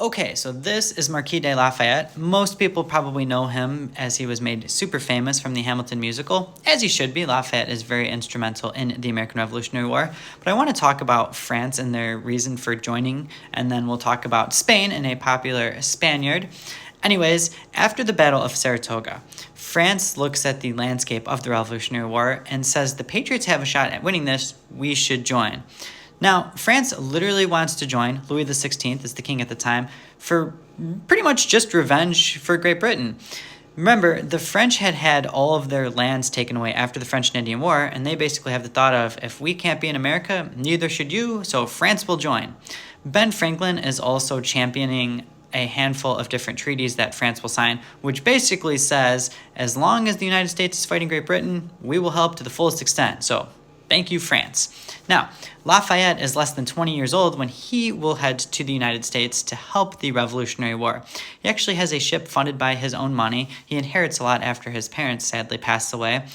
Okay, so this is Marquis de Lafayette. Most people probably know him as he was made super famous from the Hamilton musical. As he should be, Lafayette is very instrumental in the American Revolutionary War. But I want to talk about France and their reason for joining, and then we'll talk about Spain and a popular Spaniard. Anyways, after the Battle of Saratoga, France looks at the landscape of the Revolutionary War and says the Patriots have a shot at winning this, we should join. Now, France literally wants to join. Louis XVI is the king at the time for pretty much just revenge for Great Britain. Remember, the French had had all of their lands taken away after the French and Indian War, and they basically have the thought of, if we can't be in America, neither should you, so France will join. Ben Franklin is also championing a handful of different treaties that France will sign, which basically says, as long as the United States is fighting Great Britain, we will help to the fullest extent. So thank you, France. Now, Lafayette is less than 20 years old when he will head to the United States to help the Revolutionary War. He actually has a ship funded by his own money. He inherits a lot after his parents sadly passed away.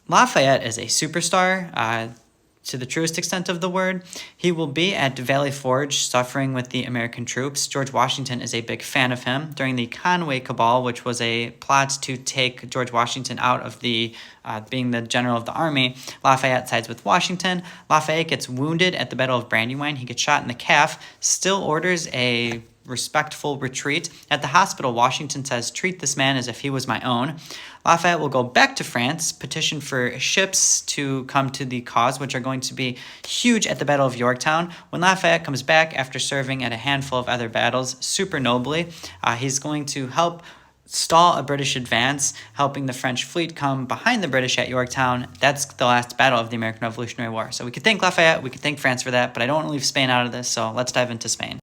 Lafayette is a superstar, to the truest extent of the word. He will be at Valley Forge suffering with the American troops. George Washington is a big fan of him. During the Conway Cabal, which was a plot to take George Washington out of the being the general of the army, Lafayette sides with Washington. Lafayette gets wounded at the Battle of Brandywine. He gets shot in the calf, still orders a respectful retreat. At the hospital, Washington says, treat this man as if he was my own. Lafayette will go back to France, petition for ships to come to the cause, which are going to be huge at the Battle of Yorktown. When Lafayette comes back after serving at a handful of other battles super nobly, he's going to help stall a British advance, helping the French fleet come behind the British at Yorktown. That's the last battle of the American Revolutionary War. So we could thank Lafayette, we could thank France for that, but I don't want to leave Spain out of this, so let's dive into Spain.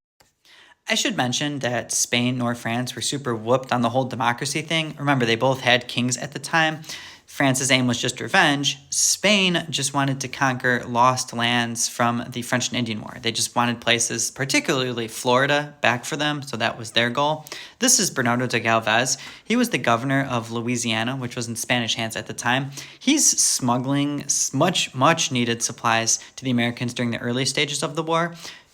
I should mention that Spain nor France were super whooped on the whole democracy thing. Remember, they both had kings at the time. France's aim was just revenge. Spain just wanted to conquer lost lands from the French and Indian War. They just wanted places, particularly Florida, back for them, so that was their goal. This is Bernardo de Galvez. He was the governor of Louisiana, which was in Spanish hands at the time. He's smuggling much needed supplies to the Americans during the early stages of the war.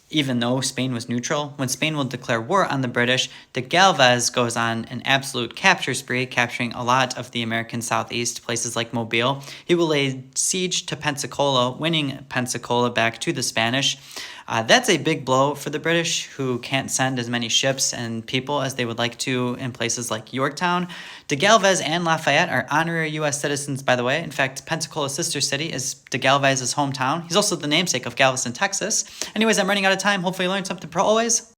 Even though Spain was neutral, when Spain will declare war on the British, de Galvez goes on an absolute capture spree, capturing a lot of the American southeast, places like Mobile. He will lay siege to Pensacola, winning Pensacola back to the Spanish. That's a big blow for the British, who can't send as many ships and people as they would like to in places like Yorktown. De Galvez and Lafayette are honorary U.S. citizens, by the way. In fact, Pensacola's sister city is de Galvez's hometown. He's also the namesake of Galveston, Texas. Anyways, I'm running out of time. Hopefully you learned something for always.